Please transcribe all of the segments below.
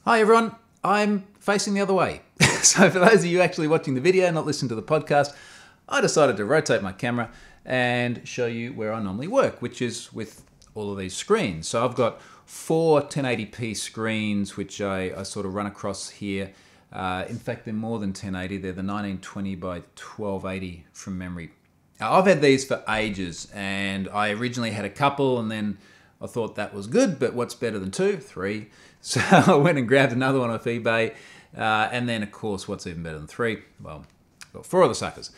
Hi everyone, I'm facing the other way. So for those of you actually watching the video, not listening to the podcast, I decided to rotate my camera and show you where I normally work, which is with all of these screens. So I've got four 1080p screens, which I sort of run across here. In fact, they're more than 1080. They're the 1920 by 1280 from memory. Now, I've had these for ages, and I originally had a couple, and then I thought that was good, but what's better than two? Three. So I went and grabbed another one off eBay, and then, of course, what's even better than three? Well, I've got four of the suckers.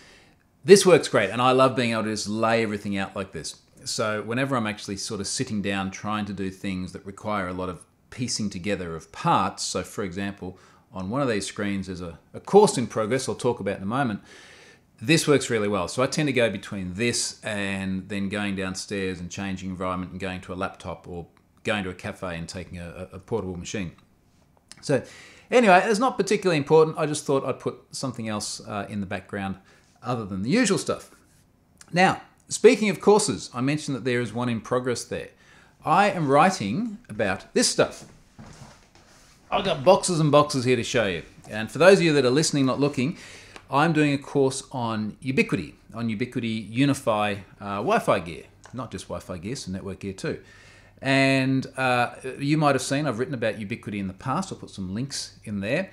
This works great, and I love being able to just lay everything out like this. So whenever I'm actually sort of sitting down trying to do things that require a lot of piecing together of parts, so for example, on one of these screens there's a course in progress I'll talk about in a moment. This works really well. So I tend to go between this and then going downstairs and changing environment and going to a laptop or going to a cafe and taking a portable machine. So anyway, it's not particularly important. I just thought I'd put something else in the background other than the usual stuff. Now, speaking of courses, I mentioned that there is one in progress there. I am writing about this stuff. I've got boxes and boxes here to show you. And for those of you that are listening, not looking, I'm doing a course on Ubiquiti UniFi Wi-Fi gear. Not just Wi-Fi gear, some network gear too. And you might have seen I've written about Ubiquiti in the past. I'll put some links in there.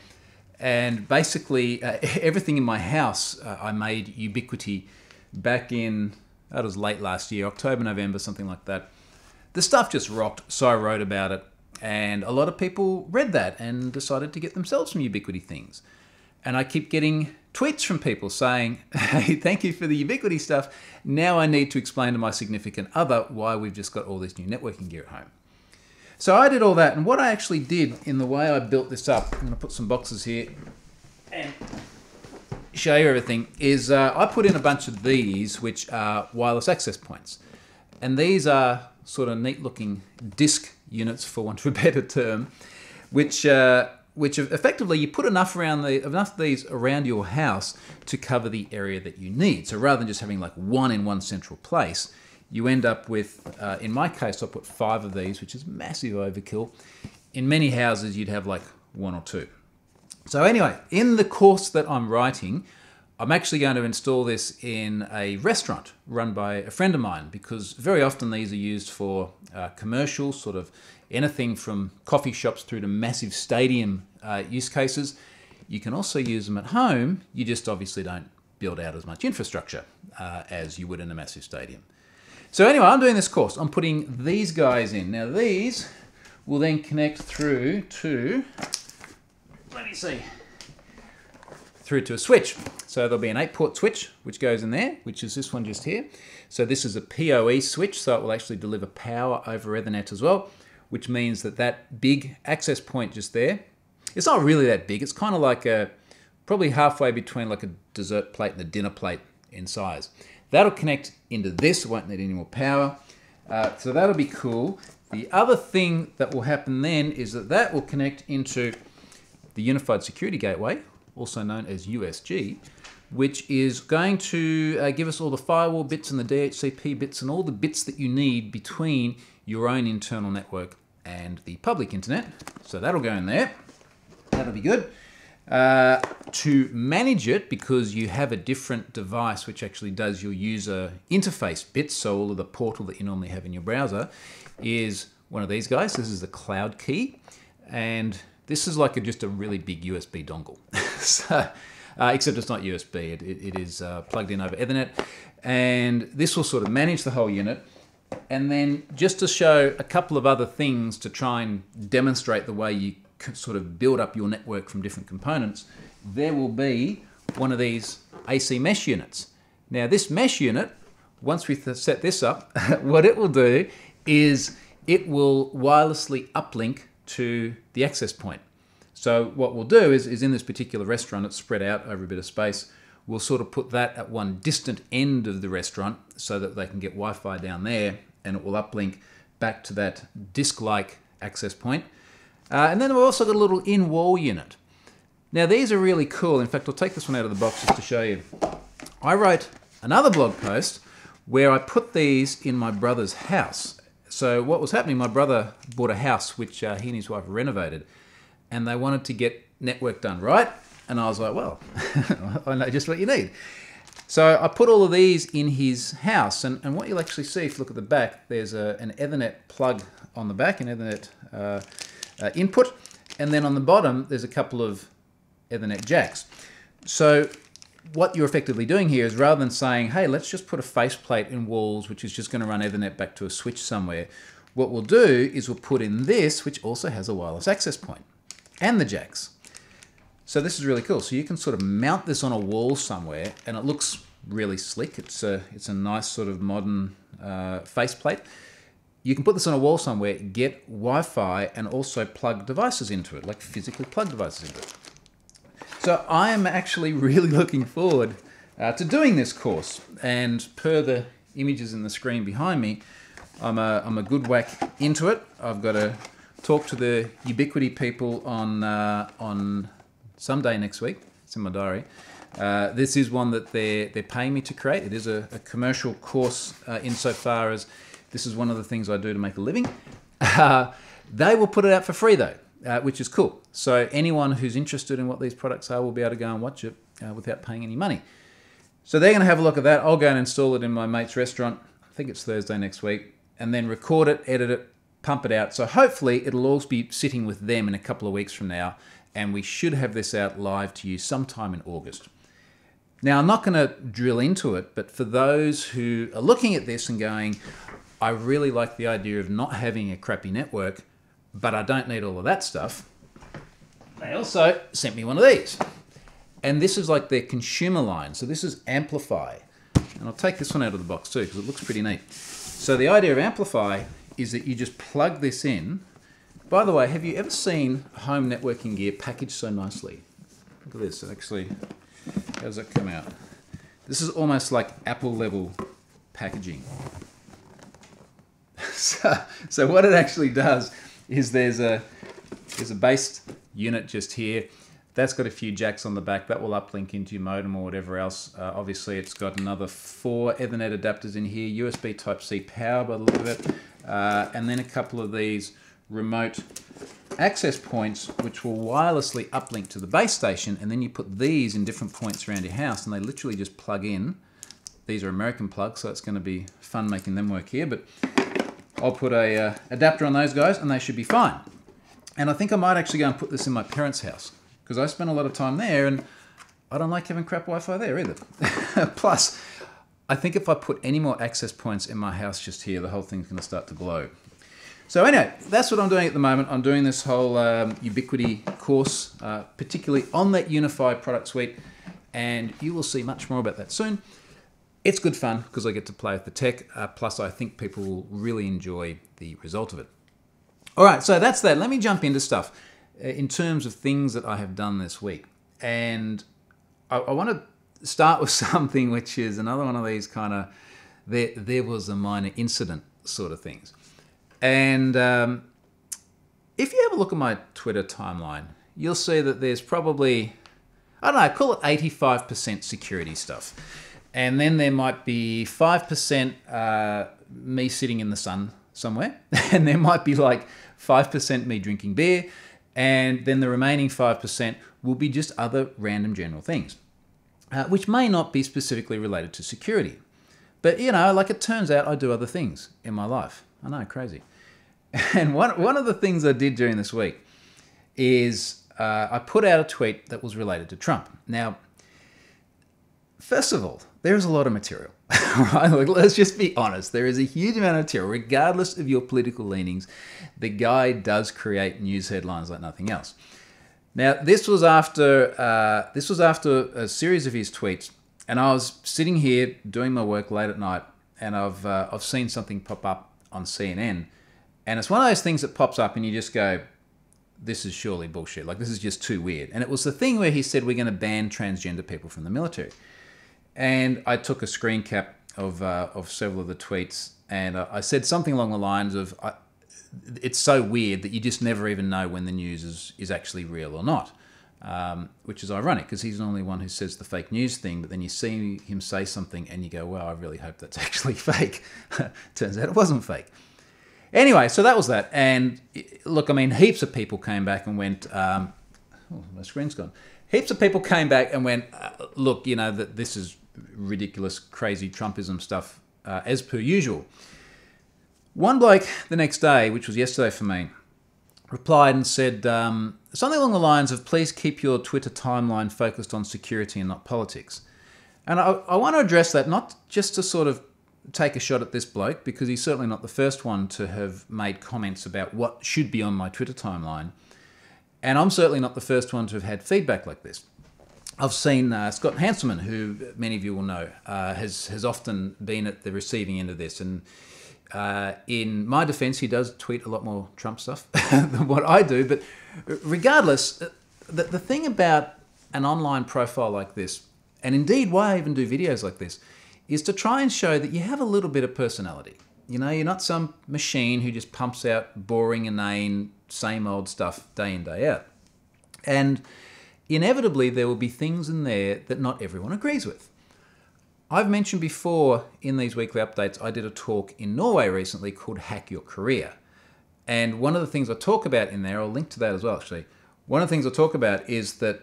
And basically, everything in my house, I made Ubiquiti back in, that was late last year, October, November, something like that. The stuff just rocked, so I wrote about it. And a lot of people read that and decided to get themselves some Ubiquiti things. And I keep getting tweets from people saying, hey, thank you for the Ubiquiti stuff. Now I need to explain to my significant other why we've just got all this new networking gear at home. So I did all that. And what I actually did in the way I built this up, I'm going to put some boxes here and show you everything, is I put in a bunch of these, which are wireless access points. And these are sort of neat looking disc units, for want of a better term, which effectively you put enough of these around your house to cover the area that you need. So rather than just having like one in one central place, you end up with, in my case, I put 5 of these, which is massive overkill. In many houses, you'd have like 1 or 2. So anyway, in the course that I'm writing, I'm actually going to install this in a restaurant run by a friend of mine, because very often these are used for commercial, sort of anything from coffee shops through to massive stadium use cases. You can also use them at home. You just obviously don't build out as much infrastructure as you would in a massive stadium. So anyway, I'm doing this course. I'm putting these guys in. Now these will then connect through to, let me see, through to a switch. So there'll be an 8-port switch which goes in there, which is this one just here. So this is a PoE switch, so it will actually deliver power over Ethernet as well, which means that that big access point just there, it's not really that big. It's kind of like probably halfway between like a dessert plate and a dinner plate in size. That'll connect into this. It won't need any more power. So that'll be cool. The other thing that will happen then is that will connect into the Unified Security Gateway, also known as USG, which is going to give us all the firewall bits and the DHCP bits and all the bits that you need between your own internal network and the public internet. So that'll go in there. That'll be good. To manage it, because you have a different device which actually does your user interface bits, so all of the portal that you normally have in your browser, is one of these guys. This is the Cloud Key, and this is like just a really big USB dongle. So, except it's not USB, it is plugged in over Ethernet, and this will sort of manage the whole unit. And then just to show a couple of other things to try and demonstrate the way you sort of build up your network from different components, there will be one of these AC mesh units. Now this mesh unit, once we set this up, what it will do is it will wirelessly uplink to the access point. So what we'll do is in this particular restaurant, it's spread out over a bit of space, we'll sort of put that at one distant end of the restaurant so that they can get Wi-Fi down there, and it will uplink back to that disk-like access point. And then we've also got a little in-wall unit. Now these are really cool. In fact, I'll take this one out of the box just to show you. I wrote another blog post where I put these in my brother's house. So what was happening, my brother bought a house which he and his wife renovated. and they wanted to get network done right. And I was like, well, I know just what you need. So I put all of these in his house, and what you'll actually see, if you look at the back, there's an Ethernet plug on the back, an Ethernet input, and then on the bottom, there's a couple of Ethernet jacks. So what you're effectively doing here is, rather than saying, hey, let's just put a faceplate in walls, which is just going to run Ethernet back to a switch somewhere, what we'll do is we'll put in this, which also has a wireless access point, and the jacks. So this is really cool. So you can sort of mount this on a wall somewhere, and it looks really slick. It's a nice sort of modern faceplate. You can put this on a wall somewhere, get Wi-Fi, and also plug devices into it, like physically plug devices into it. So I am actually really looking forward to doing this course. And per the images in the screen behind me, I'm a good whack into it. I've got to talk to the Ubiquiti people on someday next week. It's in my diary. This is one that they're paying me to create. It is a commercial course insofar as this is one of the things I do to make a living. They will put it out for free though, which is cool. So anyone who's interested in what these products are will be able to go and watch it without paying any money. So they're going to have a look at that. I'll go and install it in my mate's restaurant. I think it's Thursday next week. And then record it, edit it, pump it out. So hopefully it'll all be sitting with them in a couple of weeks from now, and we should have this out live to you sometime in August. Now, I'm not going to drill into it, but for those who are looking at this and going, I really like the idea of not having a crappy network, but I don't need all of that stuff, they also sent me one of these. And this is like their consumer line. So this is Amplify. And I'll take this one out of the box too, because it looks pretty neat. So the idea of Amplify is that you just plug this in. By the way, have you ever seen home networking gear packaged so nicely? Look at this. It actually, how does that come out? This is almost like Apple level packaging. So what it actually does is there's a base unit just here. That's got a few jacks on the back. That will uplink into your modem or whatever else. Obviously, it's got another 4 Ethernet adapters in here, USB Type-C power by the look of it, and then a couple of these remote access points, which will wirelessly uplink to the base station, and then you put these in different points around your house, and they literally just plug in. These are American plugs, so it's going to be fun making them work here, but I'll put a adapter on those guys, and they should be fine. And I think I might actually go and put this in my parents' house, because I spend a lot of time there, and I don't like having crap Wi-Fi there either. Plus, I think if I put any more access points in my house just here, the whole thing's going to start to glow. So anyway, that's what I'm doing at the moment. I'm doing this whole Ubiquiti course, particularly on that Unify product suite, and you will see much more about that soon. It's good fun because I get to play with the tech, plus I think people will really enjoy the result of it. All right, so that's that. Let me jump into stuff in terms of things that I have done this week. And I want to start with something which is another one of these kind of, there was a minor incident sort of things. And if you have a look at my Twitter timeline, you'll see that there's probably, I don't know, call it 85% security stuff. And then there might be 5% me sitting in the sun somewhere. And there might be like 5% me drinking beer. And then the remaining 5% will be just other random general things, which may not be specifically related to security. But, you know, like it turns out I do other things in my life. I know, crazy. And one of the things I did during this week is I put out a tweet that was related to Trump. Now, first of all, there's a lot of material, right? Like, let's just be honest. There is a huge amount of material, regardless of your political leanings. The guy does create news headlines like nothing else. Now, this was after a series of his tweets, and I was sitting here doing my work late at night, and I've seen something pop up on CNN, and it's one of those things that pops up, and you just go, "This is surely bullshit. Like, this is just too weird." And it was the thing where he said we're going to ban transgender people from the military. And I took a screen cap of several of the tweets, and I said something along the lines of, it's so weird that you just never even know when the news is actually real or not, which is ironic because he's the only one who says the fake news thing, but then you see him say something and you go, well, I really hope that's actually fake. Turns out it wasn't fake. Anyway, so that was that. And look, I mean, heaps of people came back and went, oh, my screen's gone. Heaps of people came back and went, look, you know, that this is ridiculous, crazy Trumpism stuff, as per usual. One bloke the next day, which was yesterday for me, replied and said something along the lines of, please keep your Twitter timeline focused on security and not politics. And I want to address that, not just to sort of take a shot at this bloke, because he's certainly not the first one to have made comments about what should be on my Twitter timeline. And I'm certainly not the first one to have had feedback like this. I've seen Scott Hanselman, who many of you will know, has often been at the receiving end of this. And in my defense, he does tweet a lot more Trump stuff than what I do. But regardless, the thing about an online profile like this, and indeed why I even do videos like this, is to try and show that you have a little bit of personality. You know, you're not some machine who just pumps out boring, inane, same old stuff day in, day out. And inevitably, there will be things in there that not everyone agrees with. I've mentioned before in these weekly updates, I did a talk in Norway recently called Hack Your Career. And one of the things I talk about in there, I'll link to that as well actually, one of the things I talk about is that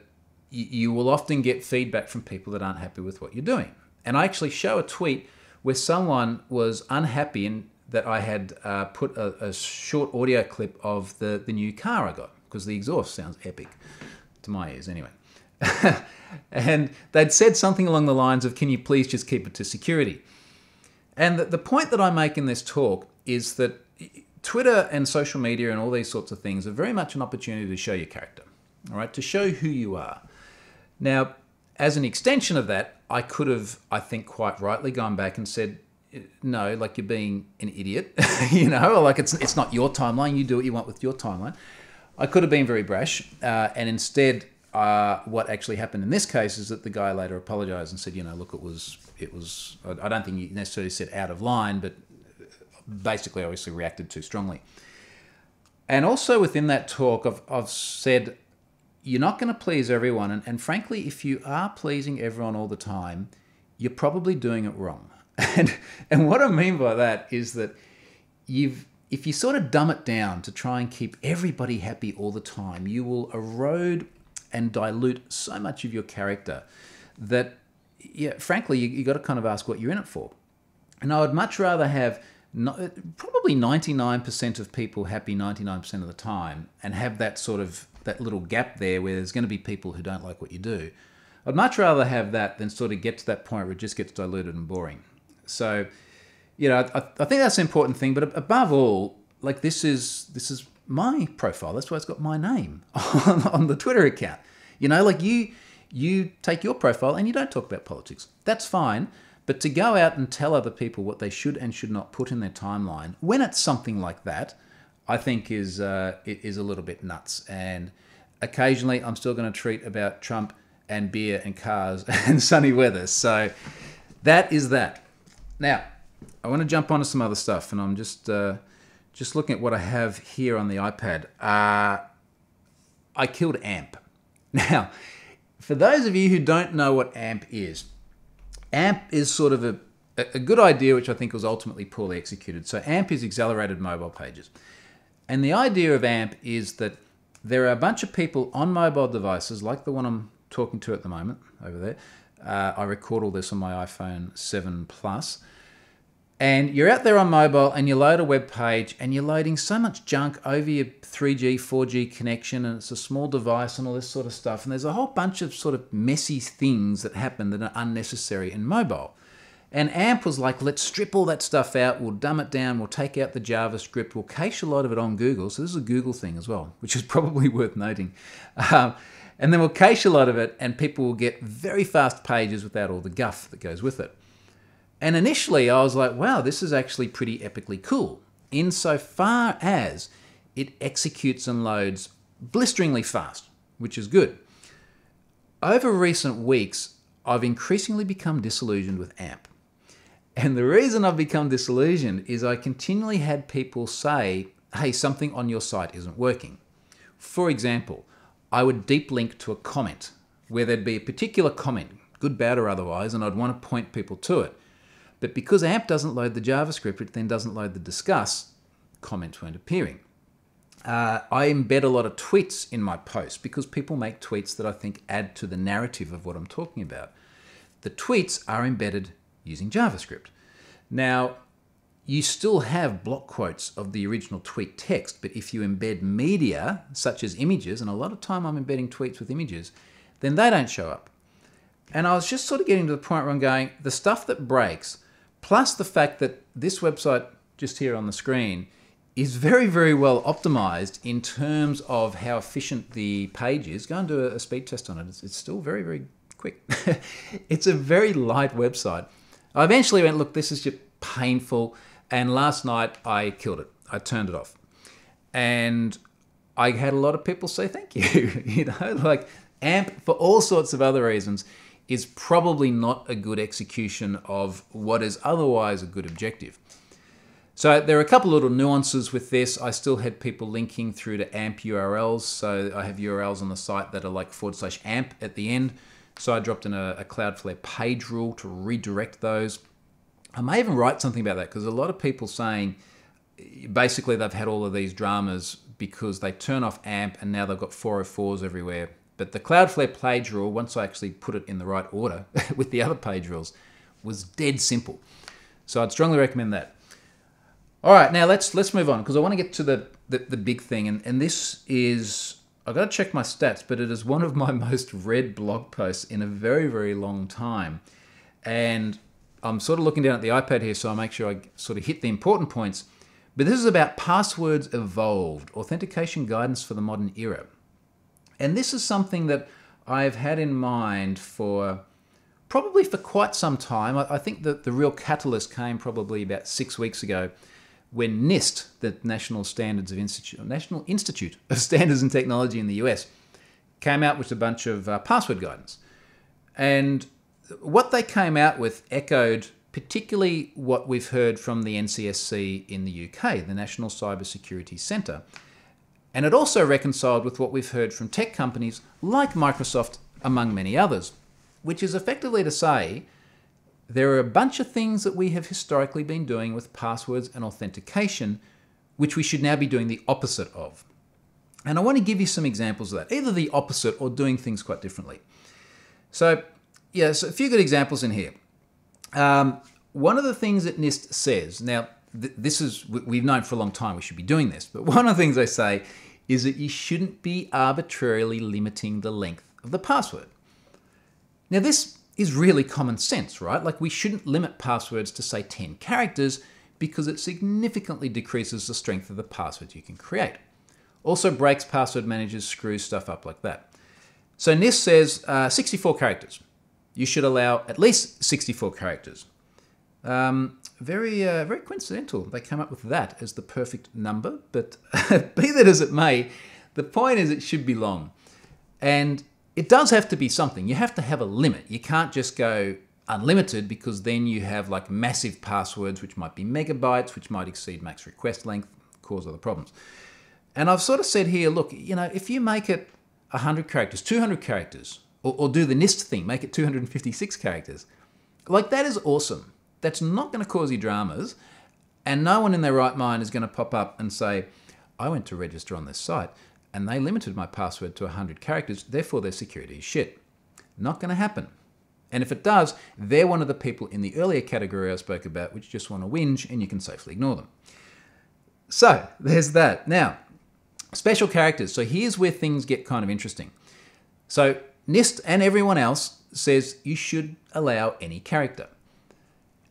you will often get feedback from people that aren't happy with what you're doing. And I actually show a tweet where someone was unhappy in that I had put a short audio clip of the new car I got, because the exhaust sounds epic, to my ears anyway. And they'd said something along the lines of, can you please just keep it to security? And the point that I make in this talk is that Twitter and social media and all these sorts of things are very much an opportunity to show your character, all right, to show who you are. Now, as an extension of that, I could have, I think quite rightly, gone back and said, no, like you're being an idiot, you know, like it's not your timeline, you do what you want with your timeline. I could have been very brash, and instead what actually happened in this case is that the guy later apologized and said, you know, look, it was, I don't think he necessarily said out of line, but basically obviously reacted too strongly. And also within that talk, I've said, you're not going to please everyone. And frankly, if you are pleasing everyone all the time, you're probably doing it wrong. And what I mean by that is that if you sort of dumb it down to try and keep everybody happy all the time, you will erode and dilute so much of your character that, yeah, frankly, you got to kind of ask what you're in it for. And I would much rather have probably 99% of people happy 99% of the time and have that sort of, that little gap there where there's going to be people who don't like what you do. I'd much rather have that than sort of get to that point where it just gets diluted and boring. So, you know, I think that's an important thing. But above all, like this is my profile. That's why it's got my name on the Twitter account. You know, like you take your profile and you don't talk about politics. That's fine. But to go out and tell other people what they should and should not put in their timeline, when it's something like that, I think is a little bit nuts. And occasionally I'm still going to tweet about Trump and beer and cars and sunny weather. So that is that. Now, I want to jump onto some other stuff, and I'm just looking at what I have here on the iPad. I killed AMP. Now, for those of you who don't know what AMP is sort of a good idea, which I think was ultimately poorly executed. So AMP is accelerated mobile pages. And the idea of AMP is that there are a bunch of people on mobile devices, like the one I'm talking to at the moment over there. I record all this on my iPhone 7 Plus. And you're out there on mobile and you load a web page and you're loading so much junk over your 3G, 4G connection, and it's a small device and all this sort of stuff. And there's a whole bunch of sort of messy things that happen that are unnecessary in mobile. And AMP was like, let's strip all that stuff out, we'll dumb it down, we'll take out the JavaScript, we'll cache a lot of it on Google. So this is a Google thing as well, which is probably worth noting. And then we'll cache a lot of it and people will get very fast pages without all the guff that goes with it. And initially I was like, wow, this is actually pretty epically cool, insofar as it executes and loads blisteringly fast, which is good. Over recent weeks, I've increasingly become disillusioned with AMP. And the reason I've become disillusioned is I continually had people say, hey, something on your site isn't working. For example, I would deep link to a comment where there'd be a particular comment, good, bad, or otherwise, and I'd want to point people to it. But because AMP doesn't load the JavaScript, it then doesn't load the discuss, comments weren't appearing. I embed a lot of tweets in my posts because people make tweets that I think add to the narrative of what I'm talking about. The tweets are embedded using JavaScript. Now, you still have block quotes of the original tweet text, but if you embed media, such as images, and a lot of time I'm embedding tweets with images, then they don't show up. And I was just sort of getting to the point where I'm going, the stuff that breaks, plus the fact that this website just here on the screen is very, very well optimized in terms of how efficient the page is. Go and do a speed test on it. It's still very, very quick. It's a very light website. I eventually went, look, this is just painful. And last night I killed it. I turned it off. And I had a lot of people say thank you. You know, like AMP, for all sorts of other reasons, is probably not a good execution of what is otherwise a good objective. So there are a couple of little nuances with this. I still had people linking through to AMP URLs. So I have URLs on the site that are like /AMP at the end. So I dropped in a Cloudflare page rule to redirect those. I may even write something about that because a lot of people saying basically they've had all of these dramas because they turn off AMP and now they've got 404s everywhere. But the Cloudflare page rule, once I actually put it in the right order with the other page rules, was dead simple. So I'd strongly recommend that. All right, now let's move on because I want to get to the big thing. And this is, I've got to check my stats, but it is one of my most read blog posts in a very, very long time. And I'm sort of looking down at the iPad here, so I make sure I sort of hit the important points. But this is about passwords evolved, authentication guidance for the modern era. And this is something that I've had in mind for probably for quite some time. I think that the real catalyst came probably about 6 weeks ago when NIST, the National Institute of Standards and Technology in the US, came out with a bunch of password guidance. And what they came out with echoed particularly what we've heard from the NCSC in the UK, the National Cyber Security Centre. And it also reconciled with what we've heard from tech companies like Microsoft, among many others, which is effectively to say there are a bunch of things that we have historically been doing with passwords and authentication, which we should now be doing the opposite of. And I want to give you some examples of that, either the opposite or doing things quite differently. So, yeah, so a few good examples in here. One of the things that NIST says, now this is, we've known for a long time we should be doing this, but one of the things they say is that you shouldn't be arbitrarily limiting the length of the password. Now this is really common sense, right? Like we shouldn't limit passwords to say 10 characters because it significantly decreases the strength of the passwords you can create. Also breaks password managers, screws stuff up like that. So NIST says 64 characters. You should allow at least 64 characters. Very coincidental. They came up with that as the perfect number, but be that as it may, the point is it should be long. And it does have to be something. You have to have a limit. You can't just go unlimited because then you have like massive passwords, which might be megabytes, which might exceed max request length, cause other problems. And I've sort of said here, look, you know, if you make it 100 characters, 200 characters, or do the NIST thing, make it 256 characters, like that is awesome. That's not going to cause you dramas, and no one in their right mind is going to pop up and say, I went to register on this site and they limited my password to 100 characters, therefore their security is shit. Not going to happen. And if it does, they're one of the people in the earlier category I spoke about which just want to whinge and you can safely ignore them. So there's that. Now, special characters. So here's where things get kind of interesting. So NIST and everyone else says you should allow any character.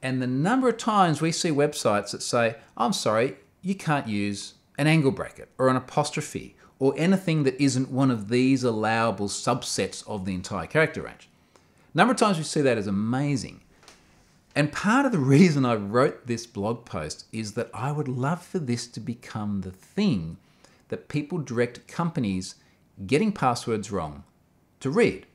And the number of times we see websites that say, I'm sorry, you can't use an angle bracket or an apostrophe or anything that isn't one of these allowable subsets of the entire character range. Number of times we see that is amazing. And part of the reason I wrote this blog post is that I would love for this to become the thing that people direct companies getting passwords wrong to read.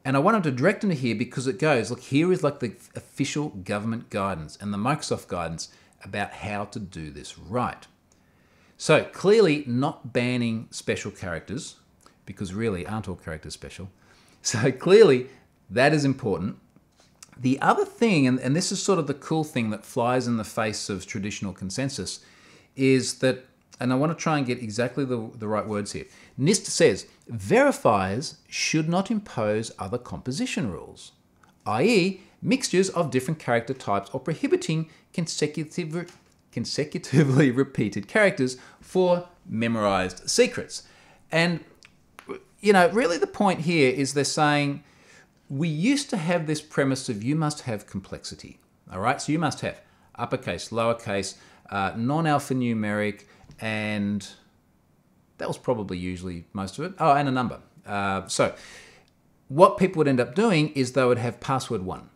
And I wanted to direct them to here because it goes, look, here is like the official government guidance and the Microsoft guidance about how to do this right. So clearly not banning special characters, because really aren't all characters special. So clearly that is important. The other thing, and this is sort of the cool thing that flies in the face of traditional consensus, is that, and I want to try and get exactly the right words here. NIST says, verifiers should not impose other composition rules, i.e. mixtures of different character types or prohibiting consecutively repeated characters for memorized secrets. And, really the point here is they're saying, we used to have this premise of you must have complexity, all right? So you must have uppercase, lowercase, non-alphanumeric, and that was probably usually most of it. Oh, and a number. So what people would end up doing is they would have password 1,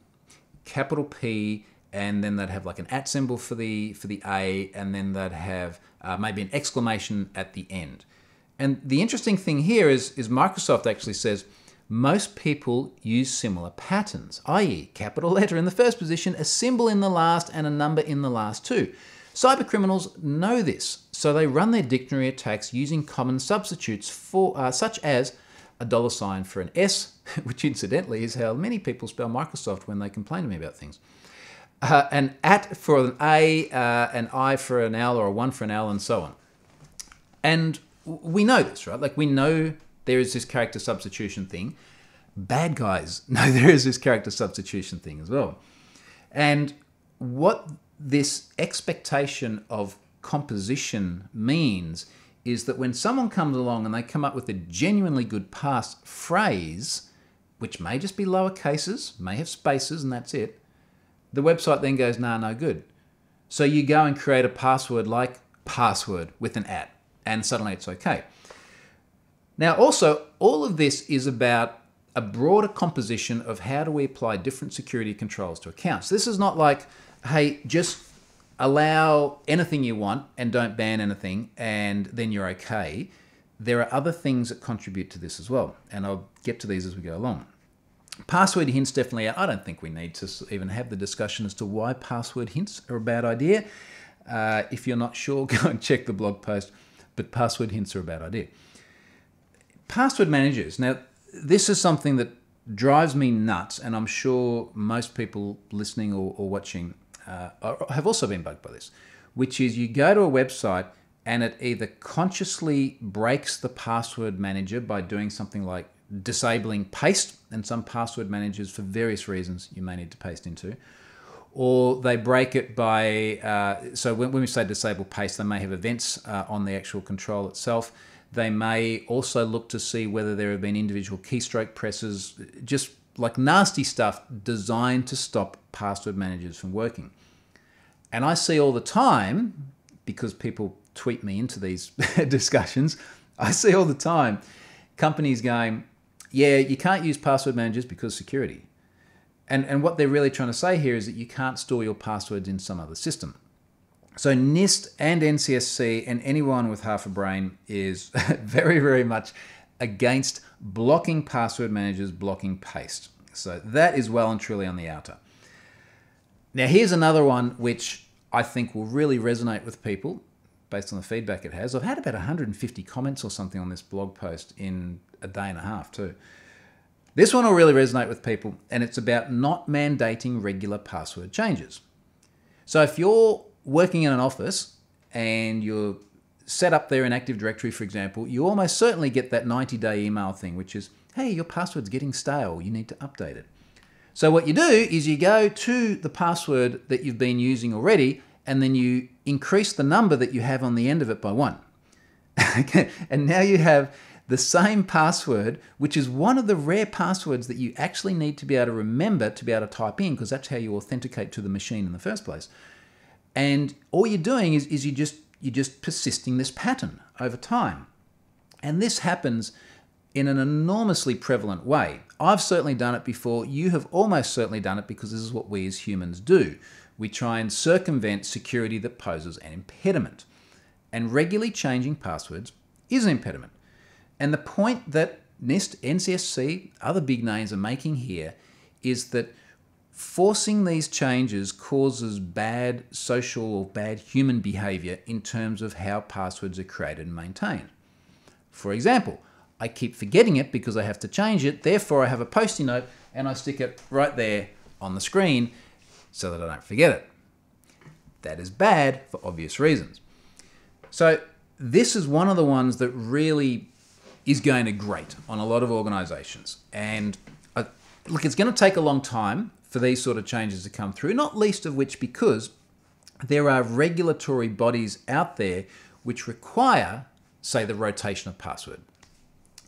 capital P, and then they'd have like an @ symbol for the A, and then they'd have maybe an exclamation at the end. And the interesting thing here is Microsoft actually says most people use similar patterns, i.e. capital letter in the first position, a symbol in the last, and a number in the last two. Cybercriminals know this, so they run their dictionary attacks using common substitutes for such as a $ for an S, which incidentally is how many people spell Microsoft when they complain to me about things. An @ for an A, an I for an L, or a 1 for an L, and so on. And we know this, right? Like, we know there is this character substitution thing. Bad guys know there is this character substitution thing as well. And what this expectation of composition means is that when someone comes along and they come up with a genuinely good passphrase, which may just be lower cases, may have spaces, and that's it, the website then goes, nah, no good. So you go and create a password like password with an @ and suddenly it's okay. Now also, all of this is about a broader composition of how do we apply different security controls to accounts. This is not like, hey, just allow anything you want and don't ban anything and then you're okay. There are other things that contribute to this as well, and I'll get to these as we go along. Password hints definitely, I don't think we need to even have the discussion as to why password hints are a bad idea. If you're not sure, go and check the blog post, but password hints are a bad idea. Password managers. Now, this is something that drives me nuts, and I'm sure most people listening or watching have also been bugged by this, which is you go to a website and it either consciously breaks the password manager by doing something like disabling paste, and some password managers for various reasons you may need to paste into, or they break it by, so when we say disable paste, they may have events on the actual control itself. They may also look to see whether there have been individual keystroke presses, just like nasty stuff designed to stop password managers from working. And I see all the time, because people tweet me into these discussions, I see all the time companies going, yeah, you can't use password managers because security. And what they're really trying to say here is that you can't store your passwords in some other system. So NIST and NCSC and anyone with half a brain is very, very much against blocking password managers, blocking paste. So that is well and truly on the outer. Now here's another one which I think will really resonate with people based on the feedback it has. I've had about 150 comments or something on this blog post in a day and a half too. This one will really resonate with people, and it's about not mandating regular password changes. So if you're working in an office and you're set up there in Active Directory, for example, you almost certainly get that 90-day email thing, which is, hey, your password's getting stale, you need to update it. So what you do is you go to the password that you've been using already, and then you increase the number that you have on the end of it by 1. Okay. And now you have the same password, which is one of the rare passwords that you actually need to be able to remember to be able to type in, because that's how you authenticate to the machine in the first place. And all you're doing is you're just persisting this pattern over time. And this happens in an enormously prevalent way. I've certainly done it before. You have almost certainly done it, because this is what we as humans do. We try and circumvent security that poses an impediment. And regularly changing passwords is an impediment. And the point that NIST, NCSC, other big names are making here is that forcing these changes causes bad social or bad human behavior in terms of how passwords are created and maintained. For example, I keep forgetting it because I have to change it, therefore I have a post-it note and I stick it right there on the screen so that I don't forget it. That is bad for obvious reasons. So this is one of the ones that really is going to grate on a lot of organizations. And look, it's going to take a long time for these sort of changes to come through, not least of which because there are regulatory bodies out there which require, say, the rotation of password.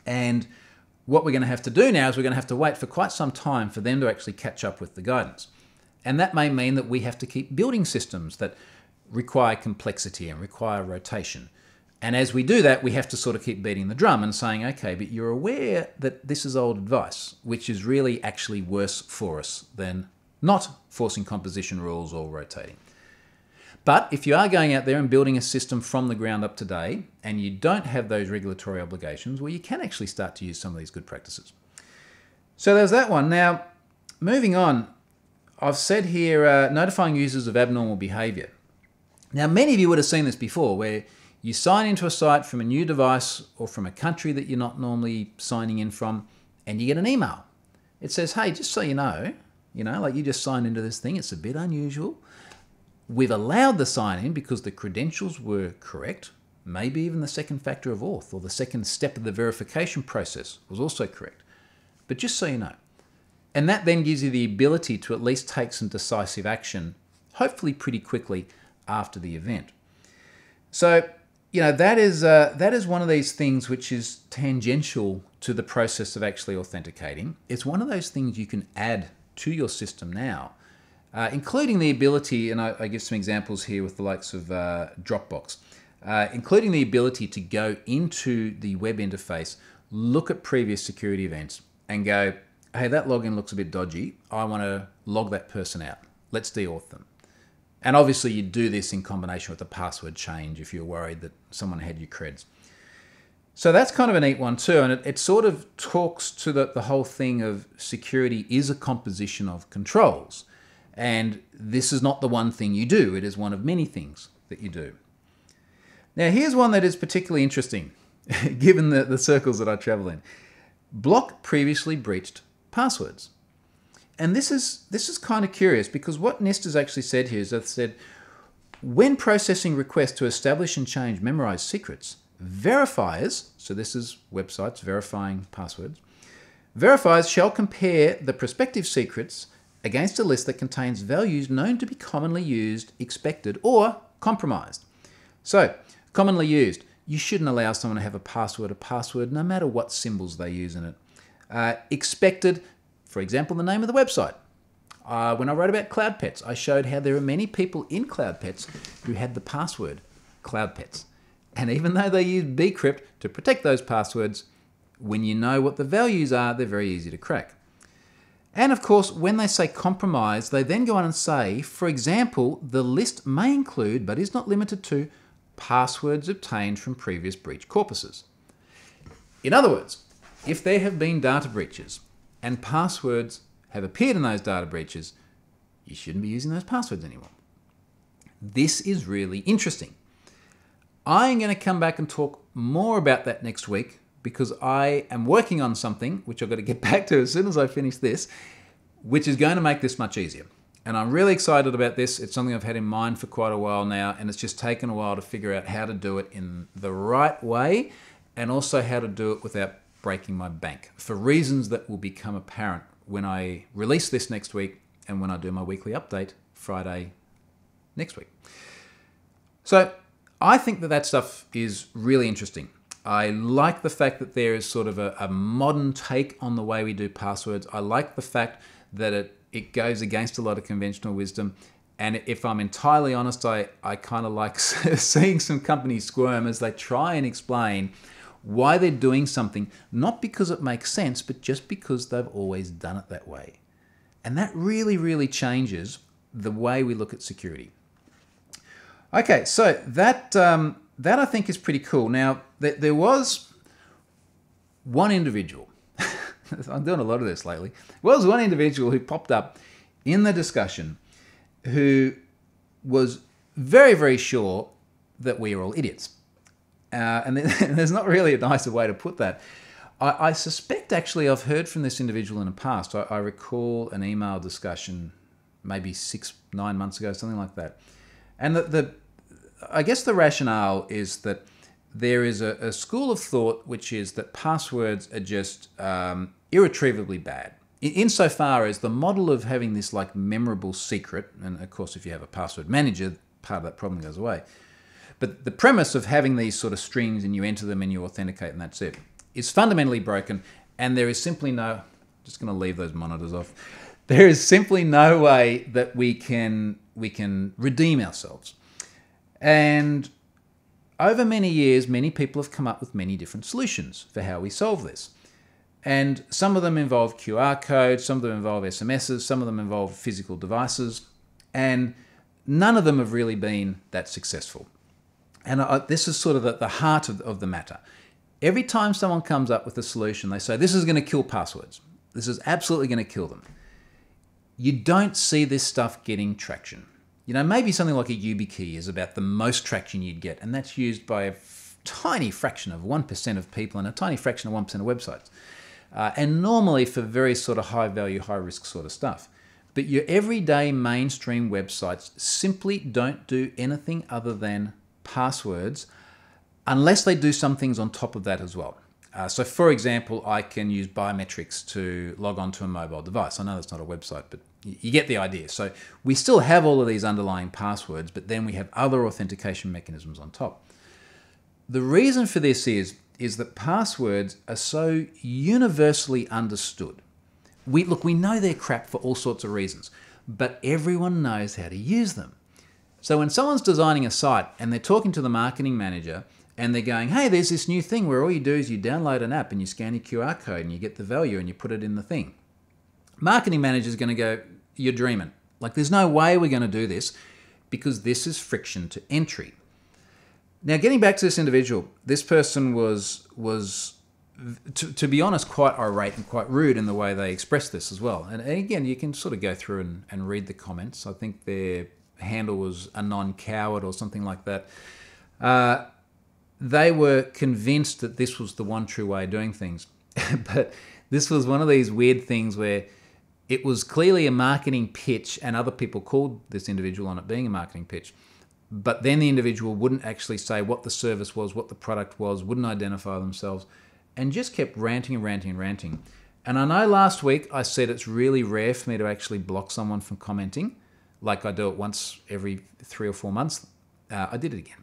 And what we're going to have to do now is we're going to have to wait for quite some time for them to actually catch up with the guidance. And that may mean that we have to keep building systems that require complexity and require rotation. And as we do that, we have to sort of keep beating the drum and saying, okay, but you're aware that this is old advice, which is really actually worse for us than not forcing composition rules or rotating. But if you are going out there and building a system from the ground up today and you don't have those regulatory obligations, well, you can actually start to use some of these good practices. So there's that one. Now, moving on, I've said here, notifying users of abnormal behavior. Now, many of you would have seen this before, where you sign into a site from a new device or from a country that you're not normally signing in from, and you get an email. It says, hey, just so you know, like you just signed into this thing, it's a bit unusual. We've allowed the sign in because the credentials were correct, maybe even the second factor of auth or the second step of the verification process was also correct. But just so you know. And that then gives you the ability to at least take some decisive action, hopefully pretty quickly after the event. So, that is one of these things which is tangential to the process of actually authenticating. It's one of those things you can add to your system now, including the ability, and I give some examples here with the likes of Dropbox, including the ability to go into the web interface, look at previous security events and go, hey, that login looks a bit dodgy. I want to log that person out. Let's deauth them. And obviously you do this in combination with a password change if you're worried that someone had your creds. So that's kind of a neat one too. And it sort of talks to the whole thing of security is a composition of controls. And this is not the one thing you do. It is one of many things that you do. Now here's one that is particularly interesting, given the circles that I travel in. Block previously breached passwords. And this is kind of curious because what NIST has actually said here is they've said, when processing requests to establish and change memorized secrets, verifiers, so this is websites verifying passwords, verifiers shall compare the prospective secrets against a list that contains values known to be commonly used, expected, or compromised. So, commonly used, you shouldn't allow someone to have a password no matter what symbols they use in it. Expected, for example, the name of the website. When I wrote about CloudPets, I showed how there are many people in CloudPets who had the password CloudPets. And even though they use bcrypt to protect those passwords, when you know what the values are, they're very easy to crack. And of course, when they say compromise, they then go on and say, for example, the list may include, but is not limited to, passwords obtained from previous breach corpuses. In other words, if there have been data breaches and passwords have appeared in those data breaches, you shouldn't be using those passwords anymore. This is really interesting. I'm going to come back and talk more about that next week because I am working on something, which I've got to get back to as soon as I finish this, which is going to make this much easier. And I'm really excited about this. It's something I've had in mind for quite a while now, and it's just taken a while to figure out how to do it in the right way and also how to do it without breaking my bank for reasons that will become apparent when I release this next week and when I do my weekly update Friday next week. So I think that stuff is really interesting. I like the fact that there is sort of a modern take on the way we do passwords. I like the fact that it goes against a lot of conventional wisdom. And if I'm entirely honest, I kind of like seeing some companies squirm as they try and explain why they're doing something, not because it makes sense, but just because they've always done it that way. And that really, really changes the way we look at security. Okay, so that I think is pretty cool. Now, there was one individual, I'm doing a lot of this lately, there was one individual who popped up in the discussion who was very, very sure that we are all idiots. And there's not really a nicer way to put that. I suspect, actually, I've heard from this individual in the past. I recall an email discussion maybe 6-9 months ago, something like that. And I guess the rationale is that there is a school of thought which is that passwords are just irretrievably bad. Insofar as the model of having this like memorable secret, and of course if you have a password manager, part of that problem goes away. But the premise of having these sort of strings and you enter them and you authenticate and that's it, is fundamentally broken, and there is simply no, just going to leave those monitors off. There is simply no way that we can redeem ourselves. And over many years, many people have come up with many different solutions for how we solve this. And some of them involve QR codes, some of them involve SMSs, some of them involve physical devices, and none of them have really been that successful. And this is sort of the heart of the matter. Every time someone comes up with a solution, they say, this is going to kill passwords. This is absolutely going to kill them. You don't see this stuff getting traction. You know, maybe something like a YubiKey is about the most traction you'd get, and that's used by a tiny fraction of 1% of people and a tiny fraction of 1% of websites. And normally for very sort of high value, high risk sort of stuff. But your everyday mainstream websites simply don't do anything other than passwords unless they do some things on top of that as well. So for example, I can use biometrics to log on to a mobile device. I know that's not a website, but you get the idea. So we still have all of these underlying passwords, but then we have other authentication mechanisms on top. The reason for this is that passwords are so universally understood. We know they're crap for all sorts of reasons, but everyone knows how to use them. So when someone's designing a site and they're talking to the marketing manager and they're going, hey, there's this new thing where all you do is you download an app and you scan your QR code and you get the value and you put it in the thing. Marketing manager's going to go, you're dreaming. Like, there's no way we're going to do this because this is friction to entry. Now, getting back to this individual, this person was to be honest, quite irate and quite rude in the way they expressed this as well. And again, you can sort of go through and read the comments. I think their handle was a non-coward or something like that. They were convinced that this was the one true way of doing things. But this was one of these weird things where it was clearly a marketing pitch and other people called this individual on it being a marketing pitch. But then the individual wouldn't actually say what the service was, what the product was, wouldn't identify themselves, and just kept ranting and ranting and ranting. And I know last week I said it's really rare for me to actually block someone from commenting, like I do it once every 3 or 4 months. I did it again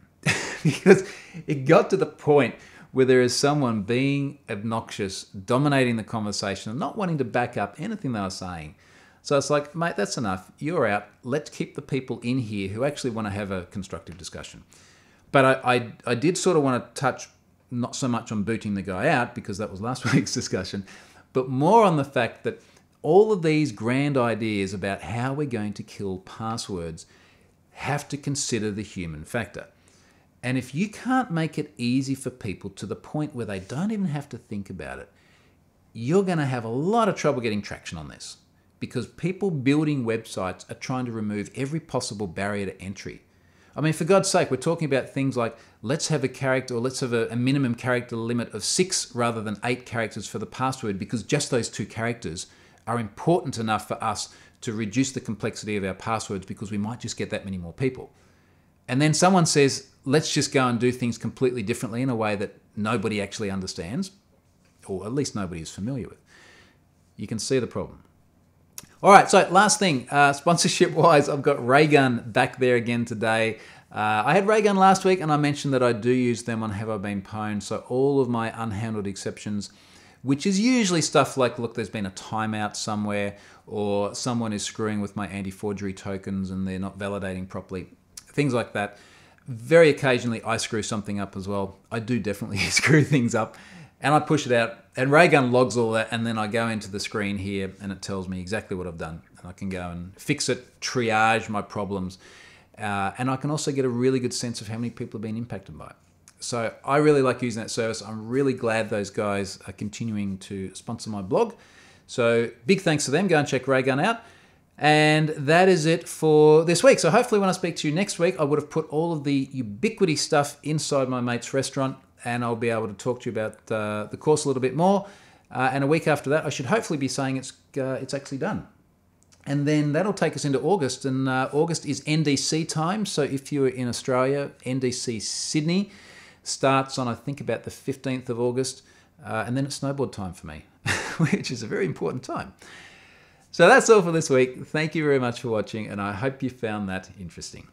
because it got to the point where there is someone being obnoxious, dominating the conversation and not wanting to back up anything they were saying. So it's like, mate, that's enough. You're out. Let's keep the people in here who actually want to have a constructive discussion. But I did sort of want to touch not so much on booting the guy out because that was last week's discussion, but more on the fact that all of these grand ideas about how we're going to kill passwords have to consider the human factor. And if you can't make it easy for people to the point where they don't even have to think about it, you're going to have a lot of trouble getting traction on this, because people building websites are trying to remove every possible barrier to entry. I mean, for God's sake, we're talking about things like let's have a character, or let's have a minimum character limit of 6 rather than 8 characters for the password, because just those 2 characters are important enough for us to reduce the complexity of our passwords, because we might just get that many more people. And then someone says, let's just go and do things completely differently in a way that nobody actually understands, or at least nobody is familiar with. You can see the problem. All right, so last thing, sponsorship-wise, I've got Raygun back there again today. I had Raygun last week, and I mentioned that I do use them on Have I Been Pwned, so all of my unhandled exceptions, which is usually stuff like, look, there's been a timeout somewhere, or someone is screwing with my anti-forgery tokens and they're not validating properly, things like that. Very occasionally, I screw something up as well. I do definitely screw things up. And I push it out, and Raygun logs all that, and then I go into the screen here, and it tells me exactly what I've done. And I can go and fix it, triage my problems, and I can also get a really good sense of how many people have been impacted by it. So I really like using that service. I'm really glad those guys are continuing to sponsor my blog. So big thanks to them. Go and check Raygun out. And that is it for this week. So hopefully when I speak to you next week, I would have put all of the Ubiquiti stuff inside my mate's restaurant, and I'll be able to talk to you about the course a little bit more. And a week after that, I should hopefully be saying it's actually done. And then that'll take us into August, and August is NDC time. So if you're in Australia, NDC Sydney starts on, I think, about the 15th of August, and then it's snowboard time for me, which is a very important time. So that's all for this week. Thank you very much for watching, and I hope you found that interesting.